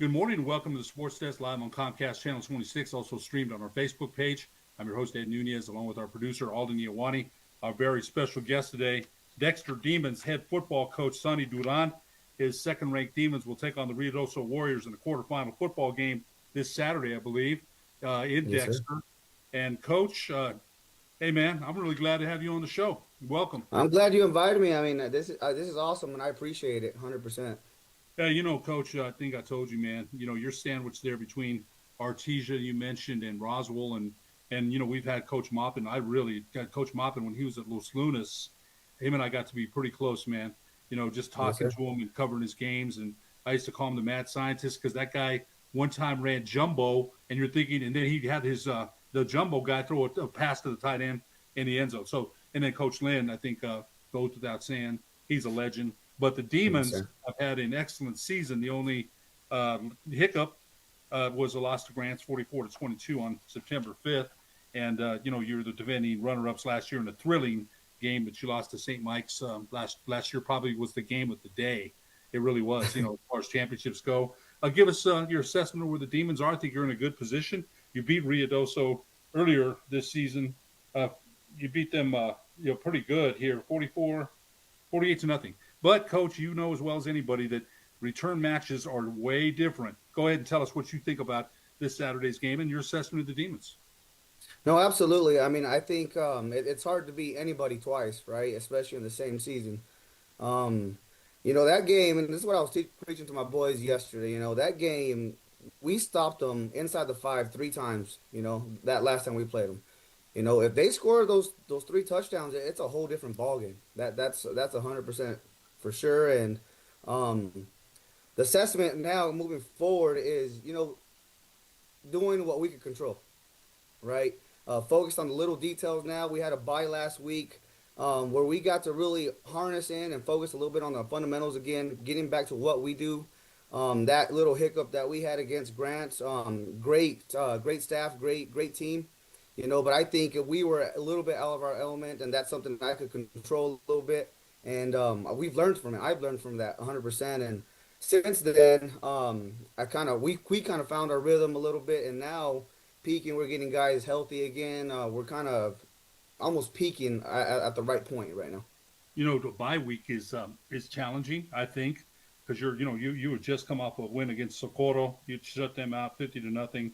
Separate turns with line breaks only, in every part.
Good morning and welcome to the Sports Desk live on Comcast Channel 26, also streamed on our Facebook page. I'm your host, Ed Nunez, along with our producer, Alden Iowani. Our very special guest today, Dexter Demons head football coach Sonny Duran. His second-ranked Demons will take on the Ruidoso Warriors in the quarterfinal football game this Saturday, I believe, in
Yes, sir.
Dexter. And, Coach, hey, man, I'm really glad to have you on the show. Welcome.
I'm glad you invited me. I mean, this is awesome, and I appreciate it 100%.
Coach, I think I told you, man, you're sandwiched there between Artesia, you mentioned, and Roswell. And we've had Coach Maupin. I really got Coach Maupin when he was at Los Lunas. Him and I got to be pretty close, man. Just
Yes,
talking
sir.
to him and covering his games. And I used to call him the mad scientist because that guy one time ran jumbo, and you're thinking, and then he had his the jumbo guy throw a pass to the tight end in the end zone. So, and then Coach Lynn, I think, goes without saying, he's a legend. But the
Yes,
Demons
sir.
have had an excellent season. The only hiccup was a loss to Grants, 44-22 on September 5th. And you were the defending runner-ups last year in a thrilling game, but you lost to St. Mike's last year. Probably was the game of the day. It really was. As far as championships go. Give us your assessment of where the Demons are. I think you're in a good position. You beat Ruidoso earlier this season. Uh, you beat them, pretty good here, 48-0. But, Coach, you know as well as anybody that return matches are way different. Go ahead and tell us what you think about this Saturday's game and your assessment of the Demons.
No, absolutely. I mean, I think it's hard to beat anybody twice, right? Especially in the same season. Um, that game, and this is what I was preaching to my boys yesterday. That game, we stopped them inside the five three times. That last time we played them. If they score those three touchdowns, it's a whole different ball game. That's 100% for sure. And um, the assessment now moving forward is doing what we can control, right? Focused on the little details now. We had a bye last week where we got to really harness in and focus a little bit on the fundamentals again, getting back to what we do. That little hiccup that we had against Grants, great staff, great team. But I think if we were a little bit out of our element, and that's something I could control a little bit. And we've learned from it. I've learned from that 100%. And since then, we kind of found our rhythm a little bit, and now peaking, we're getting guys healthy again. We're kind of almost peaking at the right point right now.
The bye week is challenging, I think, because you would just come off a win against Socorro. You shut them out 50-0.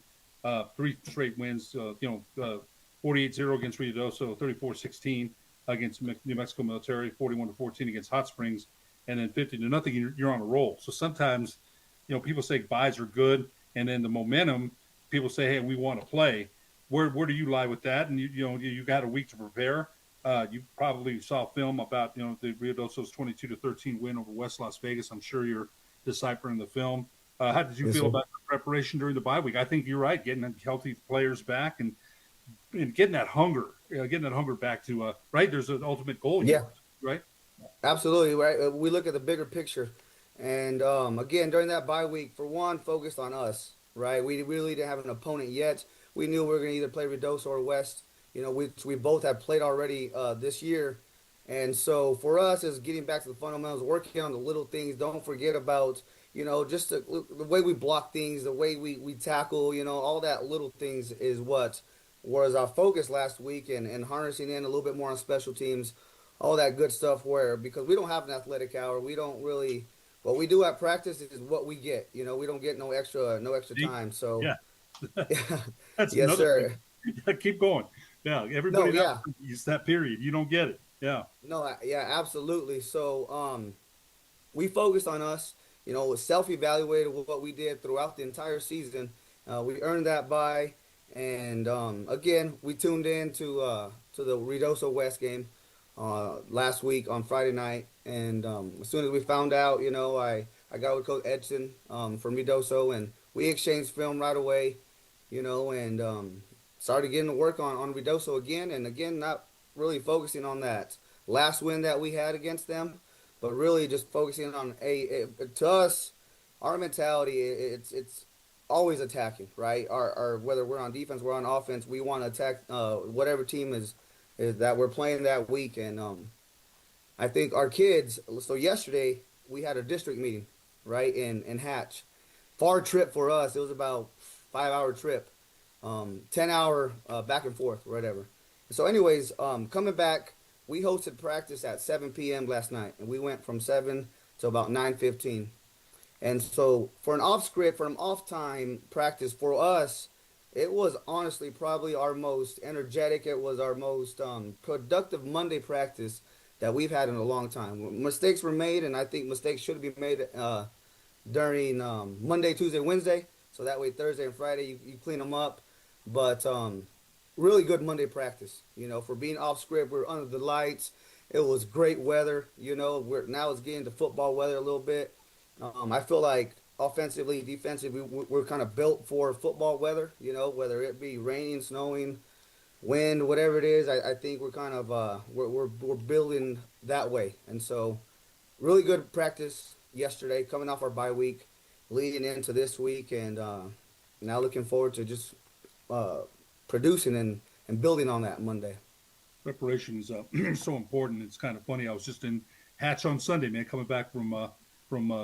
Three straight wins. 48-0 against Ruidoso, 34-16 against New Mexico Military, 41-14 against Hot Springs, and then 50-0. You're on a roll. So sometimes, people say buys are good, and then the momentum. People say, hey, we want to play. Where do you lie with that? And you got a week to prepare. You probably saw film about the Ruidoso's 22-13 win over West Las Vegas. I'm sure you're deciphering the film. How did you
Yes,
feel
sir.
about the preparation during the bye week? I think you're right, getting healthy players back and getting that hunger back to right. There's an ultimate goal here,
Yeah,
right?
absolutely. Right. We look at the bigger picture, and again during that bye week, for one, focused on us. Right. We really didn't have an opponent yet. We knew we were going to either play Redoso or West. We both have played already this year. And so for us, is getting back to the fundamentals, working on the little things. Don't forget about, just the way we block things, the way we tackle, all that little things is what was our focus last week, and harnessing in a little bit more on special teams, all that good stuff. Where because we don't have an athletic hour, we don't really. What we do at practice is what we get. We don't get no extra
See?
time. So,
Yeah,
yeah,
that's
yes,
another thing.
sir.
Yeah, keep going. Yeah,
No,
everybody else
yeah.
is that period. You don't get it. Yeah.
No, yeah, absolutely. So, we focused on us. Self-evaluated what we did throughout the entire season. We earned that bye, and again, we tuned in to the Ruidoso West game last week on Friday night. And as soon as we found out, I got with Coach Edson from Ruidoso, and we exchanged film right away. And started getting to work on Ruidoso again, and again, not really focusing on that last win that we had against them, but really just focusing on to us, our mentality. It's always attacking, right? Our whether we're on defense, we're on offense, we want to attack whatever team is that we're playing that week. And I think our kids. So yesterday we had a district meeting, right in Hatch, far trip for us. It was about 5 hour trip, 10 hour back and forth, whatever. So, anyways, coming back, we hosted practice at 7 p.m. last night, and we went from 7 to about 9:15. And so for an off script, for an off time practice for us, it was honestly probably our most energetic. It was our most productive Monday practice that we've had in a long time. Mistakes were made, and I think mistakes should be made during Monday, Tuesday, Wednesday. So that way Thursday and Friday you clean them up. But really good Monday practice. For being off script, we are under the lights. It was great weather. We're now it's getting to football weather a little bit. I feel like offensively, defensively, we're kind of built for football weather. Whether it be raining, snowing, wind, whatever it is. I think we're kind of we're building that way. And so, really good practice yesterday, coming off our bye week, leading into this week, and now looking forward to just uh, producing and building on that Monday.
Preparation is so important. It's kind of funny. I was just in Hatch on Sunday, man, coming back from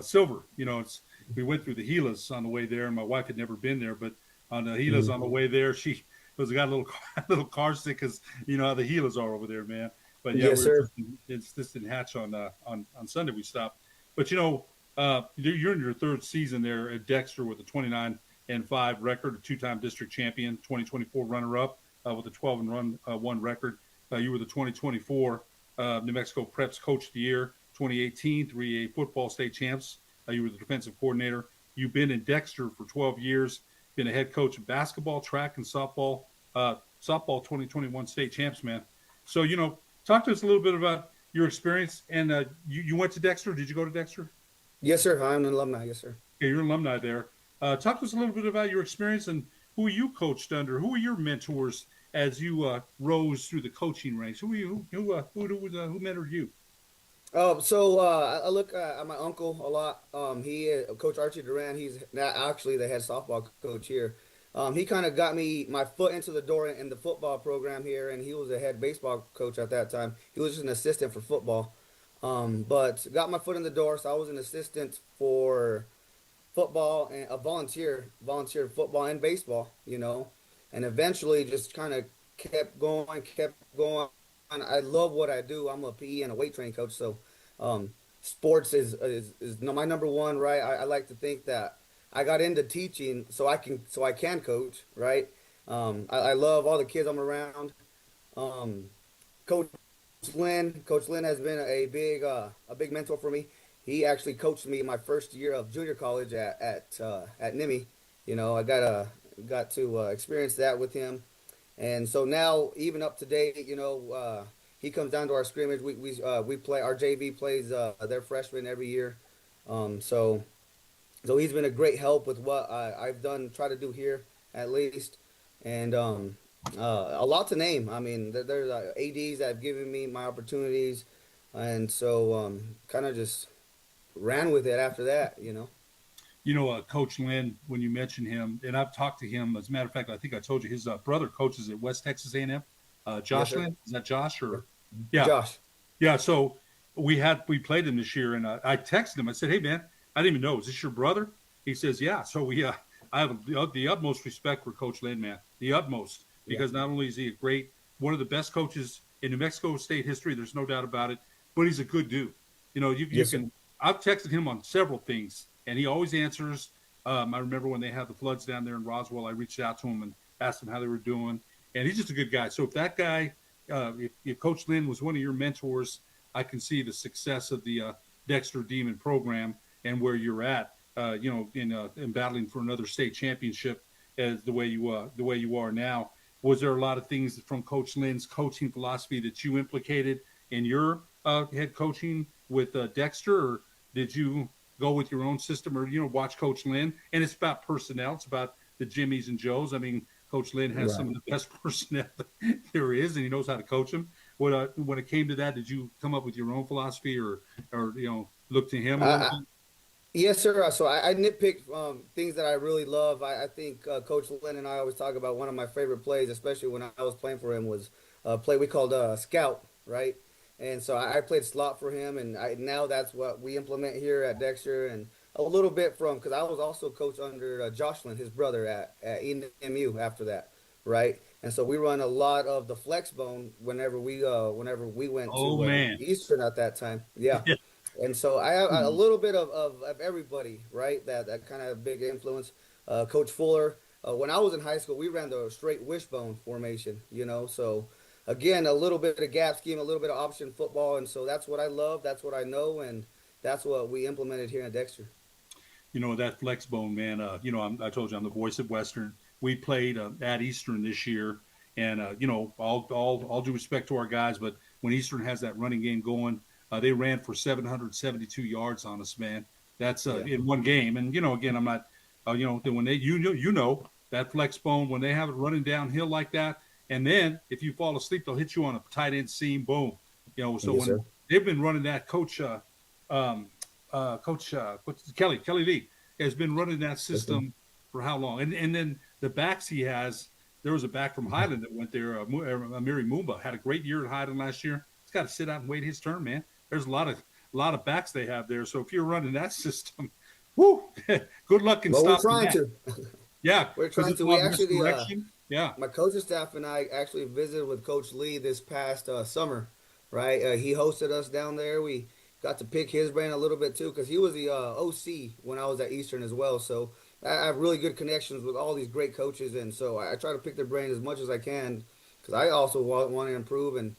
Silver. It's we went through the Gilas on the way there, and my wife had never been there, but on the Gilas on the way there, she was got a little little car sick because you know how the Gilas are over there, man. But yeah,
Yes,
we're
sir.
just in Hatch on Sunday we stopped. But you're in your third season there at Dexter with a 29-5 record, a two-time district champion, 2024 runner-up with a 12 and run 1 record. You were the 2024 New Mexico Preps Coach of the Year, 2018 3A football state champs. You were the defensive coordinator. You've been in Dexter for 12 years, been a head coach of basketball, track, and softball 2021 state champs, man. So, talk to us a little bit about your experience. And you went to Dexter. Did you go to Dexter?
Yes, sir. I'm an alumni. Yes, sir.
Yeah, you're an alumni there. Talk to us a little bit about your experience and who you coached under. Who were your mentors as you rose through the coaching ranks? Who mentored you?
I look at my uncle a lot. Coach Archie Duran. He's now actually the head softball coach here. He kind of got me my foot into the door in the football program here, and he was the head baseball coach at that time. He was just an assistant for football, but got my foot in the door. So I was an assistant for football and a volunteer football and baseball. And eventually just kind of kept going. I love what I do. I'm a PE and a weight training coach, so sports is my number one, right? I like to think that I got into teaching so I can coach, right? I love all the kids I'm around. Um, Coach Coach Lynn has been a big mentor for me. He actually coached me my first year of junior college at NIMI. I got to experience that with him, and so now even up to date, he comes down to our scrimmage. We play our JV plays their freshmen every year. So he's been a great help with what I've done, try to do here at least, and a lot to name. I mean, there's ADs that have given me my opportunities, and so kind of just ran with it after that.
Coach Lynn, when you mentioned him, and I've talked to him. As a matter of fact, I think I told you his brother coaches at West Texas A&M.
Yes,
Josh
sir.
Lynn, is that Josh
Yeah.
or? Yeah,
Josh.
yeah. So we played him this year, and I texted him. I said, "Hey, man, I didn't even know. Is this your brother?" He says, "Yeah." So I have the utmost respect for Coach Lynn, man, the utmost,
Yeah.
because not only is he a great, one of the best coaches in New Mexico State history, there's no doubt about it, but he's a good dude. You
Yes, sir.
can. I've texted him on several things, and he always answers. I remember when they had the floods down there in Roswell, I reached out to him and asked him how they were doing, and he's just a good guy. So if that guy, if Coach Lynn was one of your mentors, I can see the success of the Dexter Demon program and where you're at. In battling for another state championship as the way you are now. Was there a lot of things from Coach Lynn's coaching philosophy that you implicated in your head coaching with Dexter, or did you go with your own system, or watch Coach Lynn? And it's about personnel. It's about the Jimmies and Joes. I mean, Coach Lynn has some
Right.
of the best personnel there is, and he knows how to coach them. When it came to that, did you come up with your own philosophy, or look to him a little
I,
bit?
Yes, sir. So I nitpick things that I really love. I think Coach Lynn and I always talk about one of my favorite plays, especially when I was playing for him, was a play we called Scout, right? And so I played slot for him, and now that's what we implement here at Dexter. And a little bit from because I was also coach under Jocelyn, his brother at EMU after that, right? And so we run a lot of the flex bone whenever we went
Oh
to
man.
Eastern at that time. Yeah.
Yeah.
And so I have a little bit of everybody, right? That kind of big influence. Coach Fuller. When I was in high school, we ran the straight wishbone formation, you know. So again, a little bit of gap scheme, a little bit of option football, and so that's what I love. That's what I know, and that's what we implemented here in Dexter.
That flex bone, man. I told you I'm the voice of Western. We played at Eastern this year, and all due respect to our guys, but when Eastern has that running game going, they ran for 772 yards on us, man. That's
Yeah.
in one game, and again, I'm not, when they that flex bone when they have it running downhill like that, and then if you fall asleep, they'll hit you on a tight end seam, boom. So
Yes,
when
sir.
they've been running that, um, Coach Kelly Lee has been running that
Yes, sir.
system for how long? And then the backs he has. There was a back from Highland that went there. Amiri Mumba had a great year at Highland last year. He's got to sit out and wait his turn, man. There's a lot of backs they have there. So if you're running that system, whoo, good luck in
Well, we're
stopping
trying
that.
to.
Yeah,
We're
because
trying
it's a
to. We
lot of
actually,
misdirection. Yeah,
my coaching staff and I actually visited with Coach Lee this past summer, right? He hosted us down there. We got to pick his brain a little bit too, because he was the OC when I was at Eastern as well. So I have really good connections with all these great coaches, and so I try to pick their brain as much as I can, because I also want to improve, and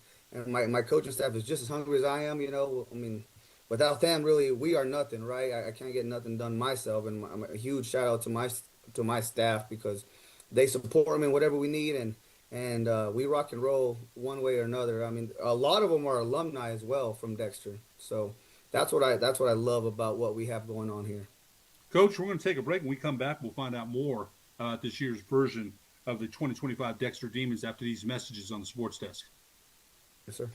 my coaching staff is just as hungry as I am. You know, I mean, without them, really, we are nothing, right? I can't get nothing done myself, and I'm a huge shout out to my staff because they support me in whatever we need, and we rock and roll one way or another. I mean, a lot of them are alumni as well from Dexter, so that's what I love about what we have going on here.
Coach, we're going to take a break. When we come back, we'll find out more this year's version of the 2025 Dexter Demons after these messages on the sports desk.
Yes, sir.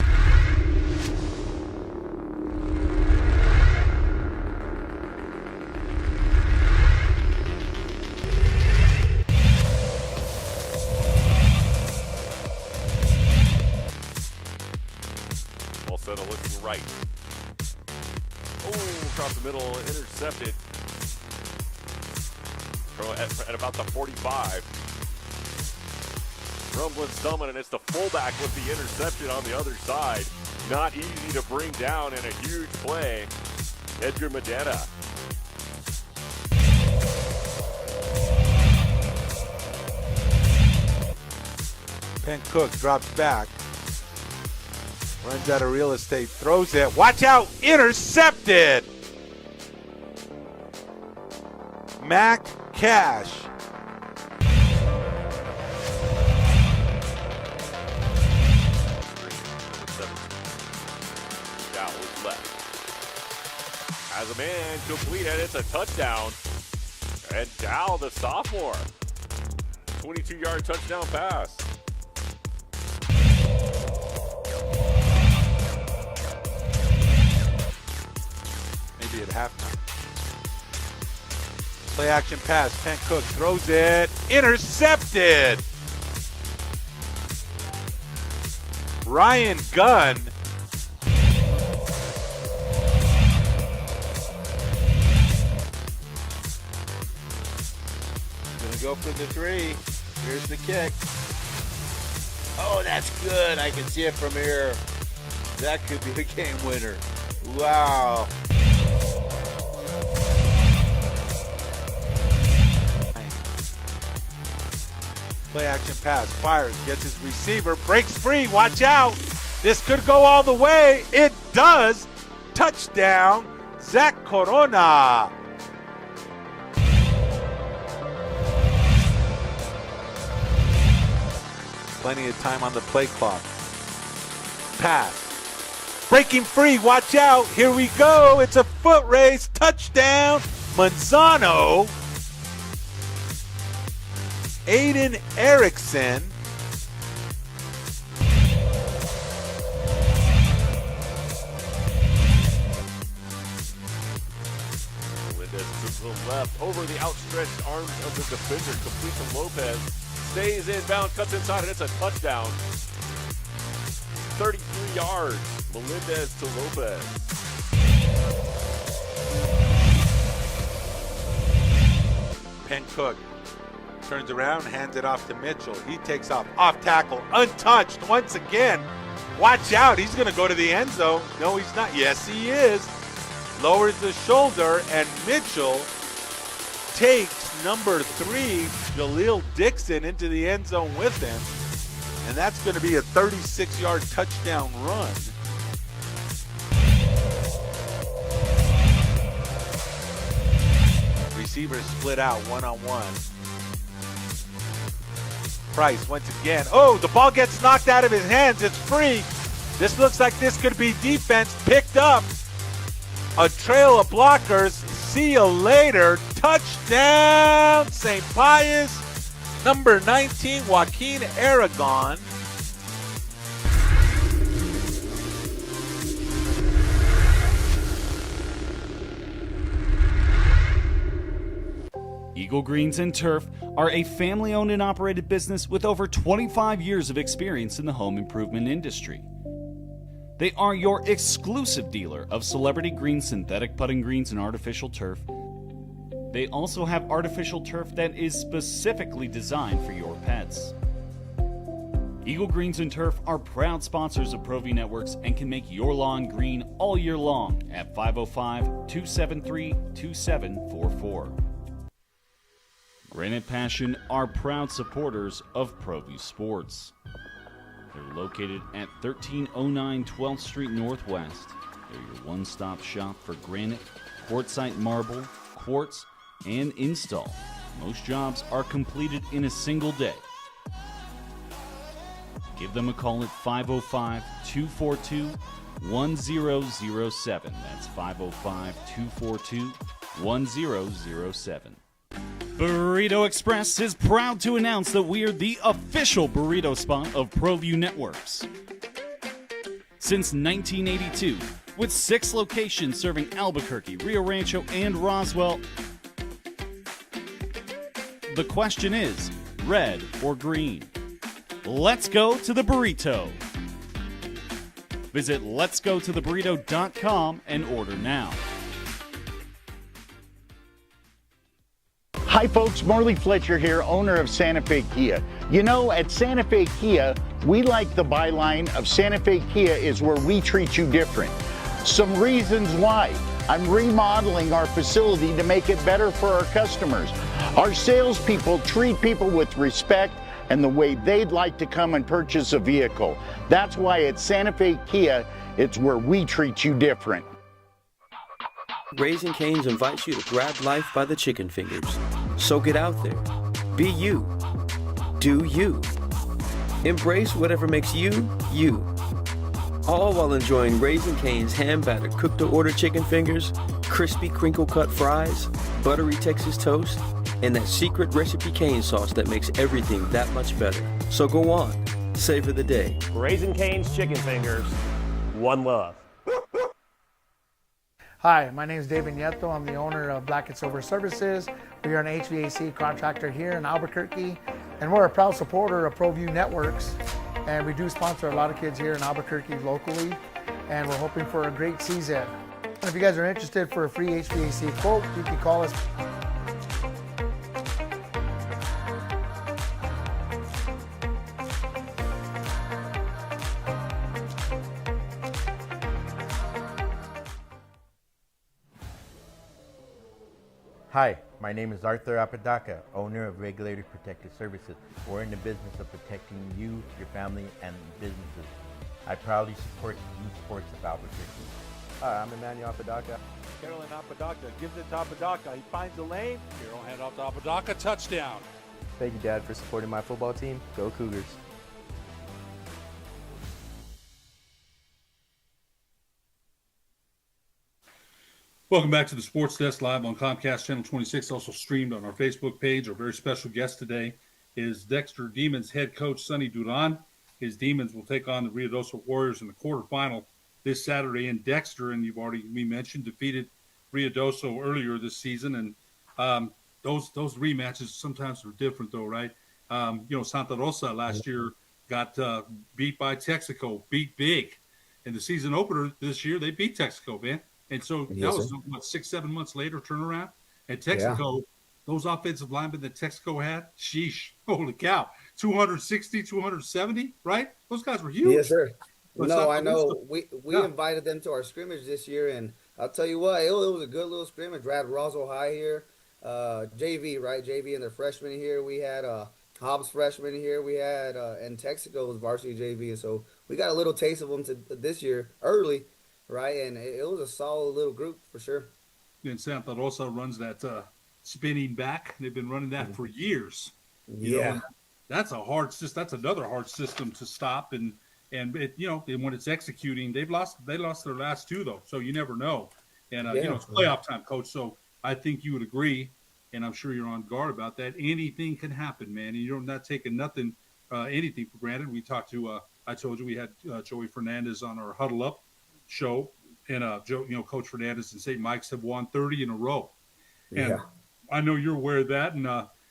Falsetto looking right. Oh, across the middle, intercepted. At about the 45. Rumbling, stumbling, and it's the fullback with the interception on the other side. Not easy to bring down in a huge play. Edgar Medina.
Penn Cook drops back. Runs out of real estate, throws it. Watch out, intercepted. Mac Cash.
Dow is left. Has a man complete, and it's a touchdown. And Dow, the sophomore. 22-yard touchdown pass.
Maybe at halftime. Play action pass. Penn Cook throws it. Intercepted. Ryan Gunn. Gonna go for the three. Here's the kick. Oh, that's good. I can see it from here. That could be a game winner. Wow. Play action pass, fires, gets his receiver, breaks free, watch out. This could go all the way. It does. Touchdown, Zach Corona. Plenty of time on the play clock. Pass. Breaking free, watch out. Here we go. It's a foot race. Touchdown, Manzano. Aiden Erickson.
Nunez to the left, over the outstretched arms of the defender, complete to Lopez. Stays inbound, cuts inside, and it's a touchdown. 33 yards. Melendez to Lopez.
Penn Cook turns around, hands it off to Mitchell. He takes off tackle, untouched once again. Watch out, he's going to go to the end zone. No, he's not. Yes, he is. Lowers the shoulder, and Mitchell takes number 3, Jaleel Dixon, into the end zone with him. And that's going to be a 36-yard touchdown run. Receivers split out one-on-one. Price once again. Oh, the ball gets knocked out of his hands. It's free. This looks like this could be defense picked up. A trail of blockers. See you later. Touchdown, St. Pius. Number 19, Joaquin Aragon.
Eagle Greens and Turf are a family-owned and operated business with over 25 years of experience in the home improvement industry. They are your exclusive dealer of celebrity green, synthetic putting greens, and artificial turf. They also have artificial turf that is specifically designed for your pets. Eagle Greens and Turf are proud sponsors of ProView Networks and can make your lawn green all year long at 505-273-2744. Granite Passion are proud supporters of ProView Sports. They're located at 1309 12th Street Northwest. They're your one-stop shop for granite, quartzite marble, quartz, and install. Most jobs are completed in a single day. Give them a call at 505-242-1007. That's 505-242-1007. Burrito Express is proud to announce that we are the official burrito spot of ProView Networks. Since 1982, with 6 locations serving Albuquerque, Rio Rancho, and Roswell, the question is, red or green? Let's go to the burrito. Visit letsgototheburrito.com and order now.
Hi folks, Marley Fletcher here, owner of Santa Fe Kia. You know, at Santa Fe Kia, we like the byline of Santa Fe Kia is where we treat you different. Some reasons why. I'm remodeling our facility to make it better for our customers. Our salespeople treat people with respect and the way they'd like to come and purchase a vehicle. That's why at Santa Fe Kia, it's where we treat you different.
Raising Cane's invites you to grab life by the chicken fingers. So get out there. Be you. Do you. Embrace whatever makes you, you. All while enjoying Raising Cane's hand-battered cooked-to-order chicken fingers, crispy crinkle-cut fries, buttery Texas toast, and that secret recipe cane sauce that makes everything that much better. So go on. Savor the day.
Raising Cane's chicken fingers. One love.
Hi, my name is David Nieto. I'm the owner of Black and Silver Services. We are an HVAC contractor here in Albuquerque, and we're a proud supporter of ProView Networks. And we do sponsor a lot of kids here in Albuquerque locally, and we're hoping for a great season. And if you guys are interested for a free HVAC quote, you can call us.
Hi, my name is Arthur Apodaca, owner of Regulator Protective Services. We're in the business of protecting you, your family, and businesses. I proudly support youth sports of Albuquerque.
Hi, I'm Emmanuel Apodaca.
Carolyn Apodaca gives it to Apodaca. He finds the lane.
Carroll hand off to Apodaca, touchdown.
Thank you, Dad, for supporting my football team. Go Cougars.
Welcome back to the Sports Desk live on Comcast Channel 26, also streamed on our Facebook page. Our very special guest today is Dexter Demons head coach Sonny Duran. His Demons will take on the Ruidoso Warriors in the quarterfinal this Saturday in Dexter, and we mentioned defeated Ruidoso earlier this season, and those rematches sometimes are different though, right? Santa Rosa last year got beat by Texaco, beat big. In the season opener this year, they beat Texaco, man. And so that was, 6-7 months later turnaround. And Texaco those offensive linemen that Texaco had, sheesh, holy cow, 260, 270, right? Those guys were
Yes,
huge.
sir.
But it's
No,
not
I
the least of,
know. We
yeah,
invited them to our scrimmage this year, and I'll tell you what, it was a good little scrimmage. We had Roswell High here, JV, right? JV and their freshmen here. We had Hobbs freshman here. We had and Texaco was varsity JV, and so we got a little taste of them this year early, right? And it was a solid little group for sure.
and Santa Rosa runs that spinning back. They've been running that for years,
Yeah,
and that's a hard system. That's another hard system to stop. And it, and when it's executing, they lost their last two though, so you never know. And
yeah.
it's playoff time, coach. So I think you would agree, and I'm sure you're on guard about that. Anything can happen, man, and you're not taking anything for granted. We talked to, I told you we had Joey Fernandez on our Huddle Up show, and Coach Fernandez and St. Mike's have won 30 in a row, and
Yeah.
I know you're aware of that, and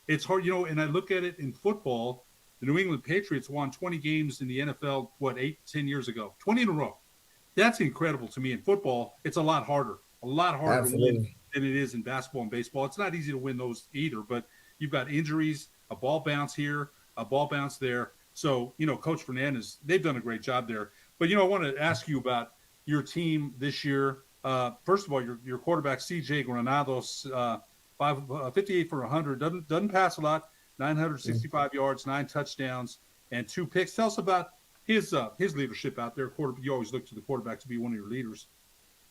it's hard, and I look at it in football. The New England Patriots won 20 games in the NFL, 10 years ago, 20 in a row. That's incredible to me. In football, it's a lot harder to win than it is in basketball and baseball. It's not easy to win those either, but you've got injuries, a ball bounce here, a ball bounce there. So, Coach Fernandez, they've done a great job there. But, I want to ask you about your team this year. First of all, your quarterback, CJ Granados, 58 for 100, doesn't pass a lot, 965 yards, 9 touchdowns, and 2 picks. Tell us about his leadership out there. You always look to the quarterback to be one of your leaders.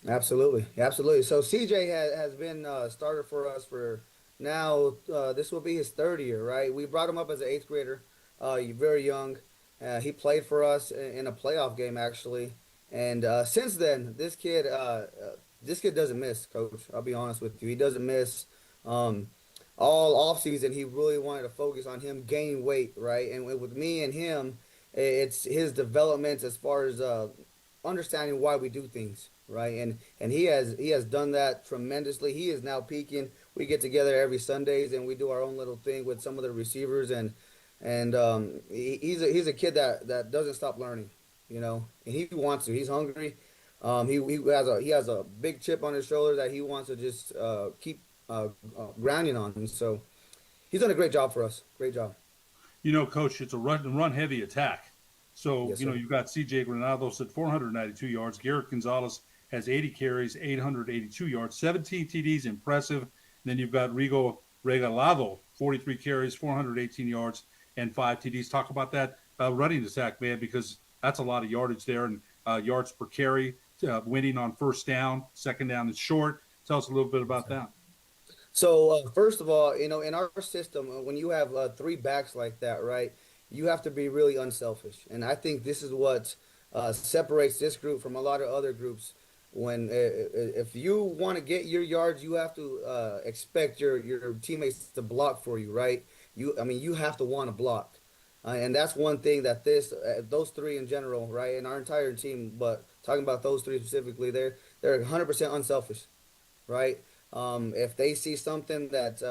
Absolutely. So CJ has been a starter for us for now. This will be his third year, right? We brought him up as an 8th grader, very young. He played for us in a playoff game actually, and since then, this kid doesn't miss, Coach. I'll be honest with you, he doesn't miss. All off season, he really wanted to focus on him gaining weight, right? And with me and him, it's his development as far as understanding why we do things, right? And he has done that tremendously. He is now peaking. We get together every Sundays and we do our own little thing with some of the receivers, and he's a kid that doesn't stop learning, and he wants to. He's hungry. He has a big chip on his shoulder that he wants to just keep grounding on. And so he's done a great job for us. Great job.
Coach, it's a run heavy attack. So,
Yes,
you've got CJ Granados at 492 yards. Garrett Gonzalez has 80 carries, 882 yards, 17 TDs, impressive. And then you've got Rigo Regalado, 43 carries, 418 yards, and 5 TDs. Talk about that running attack, man, because that's a lot of yardage there, and yards per carry, winning on first down, second down is short. Tell us a little bit about that.
So first of all, in our system, when you have 3 backs like that, right, you have to be really unselfish. And I think this is what separates this group from a lot of other groups. When if you want to get your yards, you have to expect your teammates to block for you, right? You have to want to block. And that's one thing that those 3 in general, right, and our entire team, but talking about those 3 specifically, they're 100% unselfish, right? If they see something that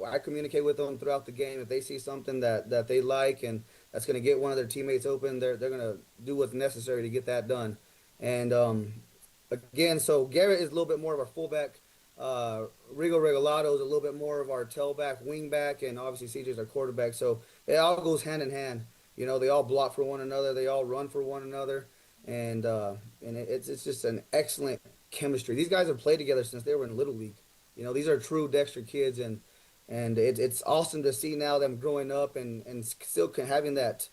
I communicate with them throughout the game, if they see something that they like and that's going to get one of their teammates open, they're going to do what's necessary to get that done. And again, so Garrett is a little bit more of our fullback. Rigo Regalado is a little bit more of our tailback, wingback, and obviously CJ is our quarterback. So it all goes hand in hand. They all block for one another. They all run for one another. And it's just an excellent chemistry. These guys have played together since they were in Little League. These are true Dexter kids, and it's awesome to see now them growing up and still having that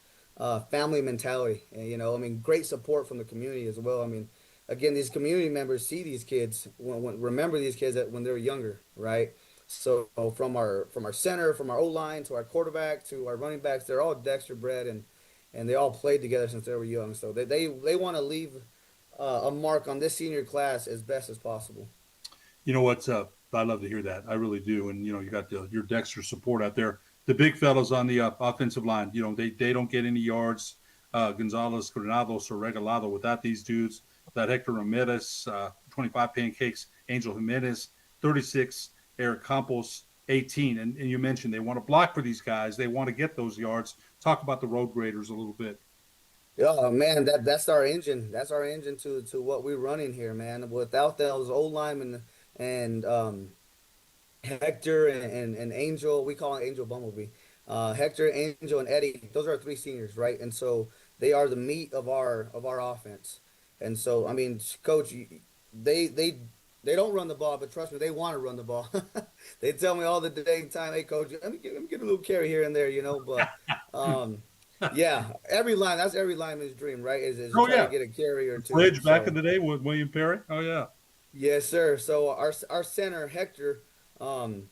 family mentality. And, great support from the community as well. Again, these community members see these kids, remember these kids when they're younger, right? So from our center, from our O-line to our quarterback to our running backs, they're all Dexter bred, and they all played together since they were young. So they want to leave a mark on this senior class as best as possible.
You know what? I love to hear that. I really do. And, you got your Dexter support out there. The big fellas on the offensive line, they don't get any yards. Gonzalez, Granados, or Regalado without these dudes. Without Hector Ramirez, 25 pancakes. Angel Jimenez, 36. Eric Campos, 18. And you mentioned they want to block for these guys. They want to get those yards. Talk about the road graders a little bit.
Oh man, that's our engine. That's our engine to what we're running here, man. Without those old linemen and Hector and Angel, we call him Angel Bumblebee. Hector, Angel, and Eddie, those are our three seniors, right? And so they are the meat of our offense. And so, I mean, coach, they they they don't run the ball, but trust me, they want to run the ball. They tell me all the dang time, "Hey, coach, let me get a little carry here and there," you know. But yeah, that's every lineman's dream, right? Is to
Oh
try to
yeah,
get a carry or two.
Fridge back in
So
the day with William Perry. Oh yeah.
yes, sir. So our center Hector, um,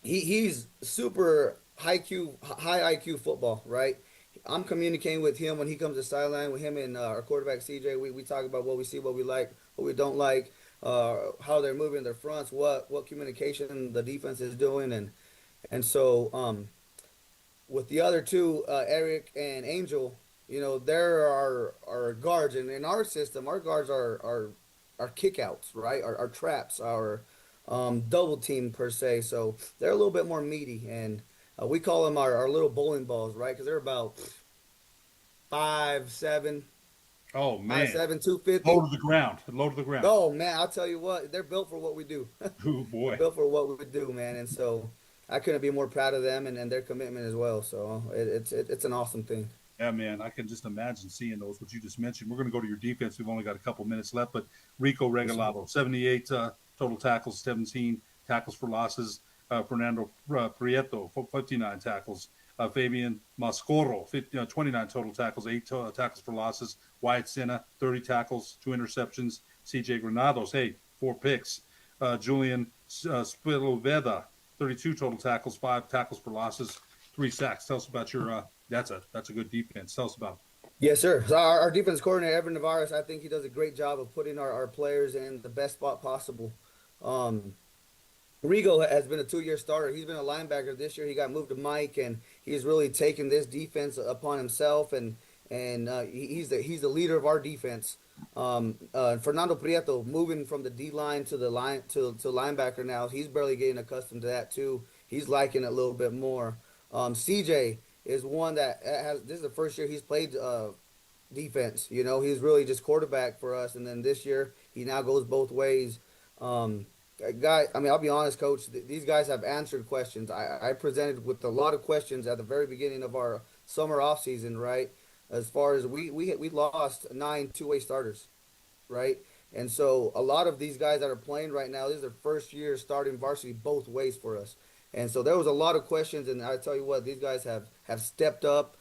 he's super high IQ football, right? I'm communicating with him when he comes to sideline with him and our quarterback CJ. We talk about what we see, what we like, what we don't like, how they're moving their fronts, what communication the defense is doing, and so with the other two, Eric and Angel, you know, they're our guards, and in our system, our guards are kickouts, right? Our traps, our double team per se. So they're a little bit more meaty, and we call them our little bowling balls, right? Because they're about 5'7",
Oh man.
5'7", 250.
Low to the ground. Low to the ground.
Oh man, I'll tell you what, they're built for what we do.
Oh boy.
Built for what we do, man. And so I couldn't be more proud of them and their commitment as well. So it's an awesome thing.
Yeah, man, I can just imagine seeing those, what you just mentioned. We're going to go to your defense. We've only got a couple minutes left, but Rico Regalado, 78 total tackles, 17 tackles for losses. Fernando Prieto, 59 tackles. Fabian Mascoro, 29 total tackles, 8 tackles for losses. Wyatt Senna, 30 tackles, 2 interceptions. CJ Granados, 4 picks. Julian Spiloveda, 32 total tackles, 5 tackles for losses, 3 sacks. Tell us about your that's a good defense. Tell us about it.
Yes, sir. So our defense coordinator, Evan Navarez, I think he does a great job of putting our players in the best spot possible. Rigo has been a 2-year starter. He's been a linebacker this year. He got moved to Mike, and he's really taken this defense upon himself, and he's the leader of our defense. Fernando Prieto moving from the D line to the line to linebacker now. He's barely getting accustomed to that too. He's liking it a little bit more. CJ is one that this is the first year he's played defense. You know, he's really just quarterback for us, and then this year he now goes both ways. I'll be honest, Coach. These guys have answered questions. I presented with a lot of questions at the very beginning of our summer off season, right? As far as we lost 9 two-way starters, right? And so a lot of these guys that are playing right now, this is their first year starting varsity both ways for us. And so there was a lot of questions, and I tell you what, these guys have stepped up,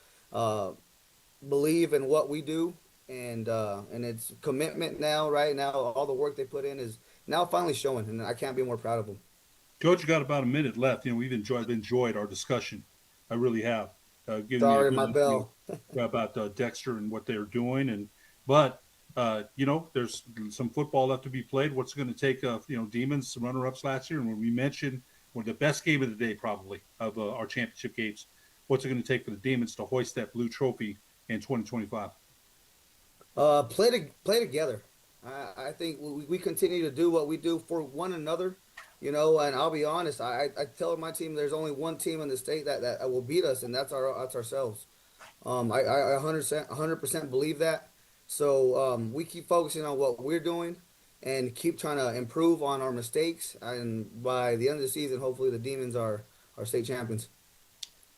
believe in what we do, and it's commitment now, right? Now all the work they put in is now finally showing, and I can't be more proud of them.
Coach, you got about a minute left. You know, we've enjoyed our discussion. I really have.
Sorry, my bell.
About Dexter and what they're doing, but you know, there's some football left to be played. What's it going to take? Demons, some runner-ups last year, and when we mentioned the best game of the day, probably of our championship games. What's it going to take for the Demons to hoist that blue trophy in 2025?
Play together. I think we continue to do what we do for one another, you know. And I'll be honest, I tell my team there's only one team in the state that will beat us, and that's ourselves. I 100% believe that. So we keep focusing on what we're doing and keep trying to improve on our mistakes. And by the end of the season, hopefully the Demons are state champions.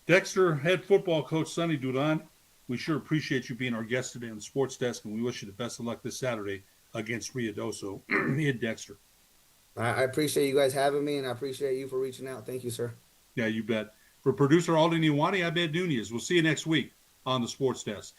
Dexter head football coach Sonny Duran, we sure appreciate you being our guest today on the Sports Desk, and we wish you the best of luck this Saturday against Ruidoso in Dexter.
I appreciate you guys having me, and I appreciate you for reaching out. Thank you, sir.
Yeah, you bet. For producer Alden Iwani, I'm Ed Nunez. We'll see you next week on the Sports Desk.